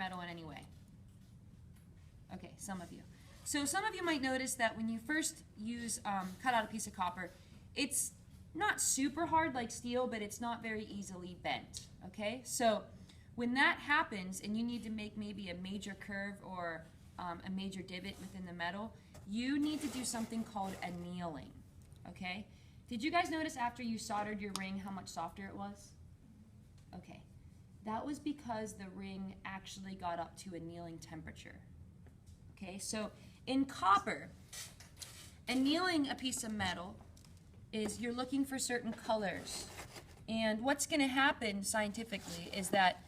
metal in any way? Okay, some of you. So some of you might notice that when you first cut out a piece of copper, it's not super hard like steel, but it's not very easily bent, okay? So when that happens and you need to make maybe a major curve or a major divot within the metal, you need to do something called annealing, okay? Did you guys notice after you soldered your ring how much softer it was? Okay, that was because the ring actually got up to annealing temperature. Okay, so in copper, annealing a piece of metal is you're looking for certain colors. And what's going to happen scientifically is that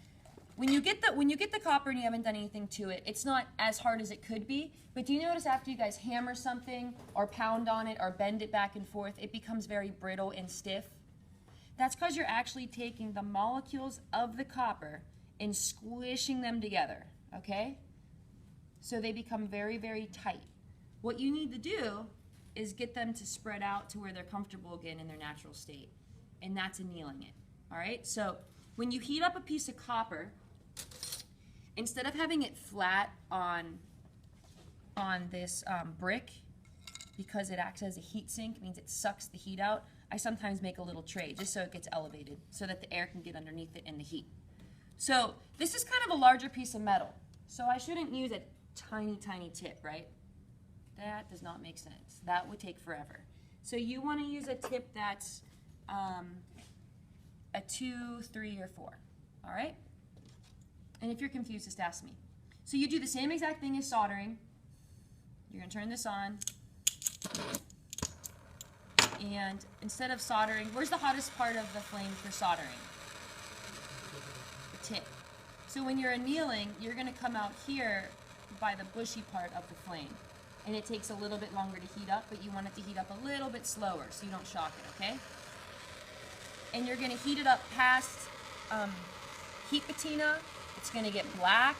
when you get the copper and you haven't done anything to it, it's not as hard as it could be. But do you notice after you guys hammer something or pound on it or bend it back and forth, it becomes very brittle and stiff? That's because you're actually taking the molecules of the copper and squishing them together, okay? So they become very, very tight. What you need to do is get them to spread out to where they're comfortable again in their natural state. And that's annealing it, all right? So when you heat up a piece of copper, instead of having it flat on this brick, because it acts as a heat sink, means it sucks the heat out, I sometimes make a little tray just so it gets elevated so that the air can get underneath it in the heat. So this is kind of a larger piece of metal. So I shouldn't use a tiny, tiny tip, right? That does not make sense. That would take forever. So you want to use a tip that's a 2, 3, or 4, all right? And if you're confused, just ask me. So you do the same exact thing as soldering. You're going to turn this on. And instead of soldering, where's the hottest part of the flame for soldering? The tip. So when you're annealing, you're going to come out here by the bushy part of the flame. And it takes a little bit longer to heat up, but you want it to heat up a little bit slower so you don't shock it, okay? And you're going to heat it up past heat patina. It's going to get black.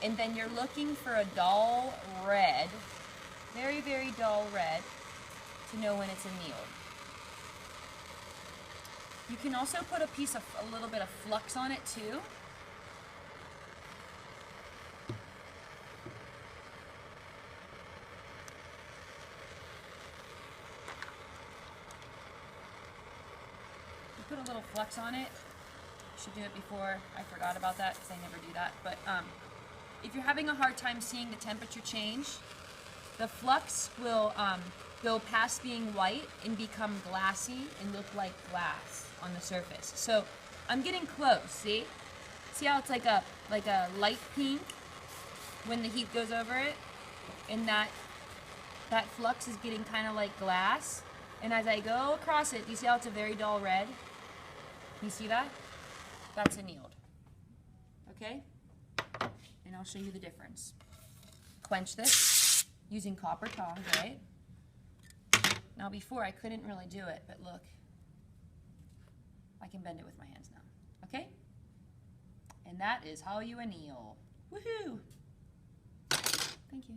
And then you're looking for a dull red, very, very dull red, to know when it's annealed. You can also put a little bit of flux on it too. Put a little flux on it. Should do it before. I forgot about that because I never do that. But if you're having a hard time seeing the temperature change, the flux will go past being white and become glassy and look like glass on the surface. So I'm getting close. See? See how it's like a light pink when the heat goes over it, and that flux is getting kind of like glass. And as I go across it, do you see how it's a very dull red? You see that? That's annealed. Okay? And I'll show you the difference. Quench this using copper tongs, right? Now before I couldn't really do it, but look. I can bend it with my hands now. Okay? And that is how you anneal. Woohoo! Thank you.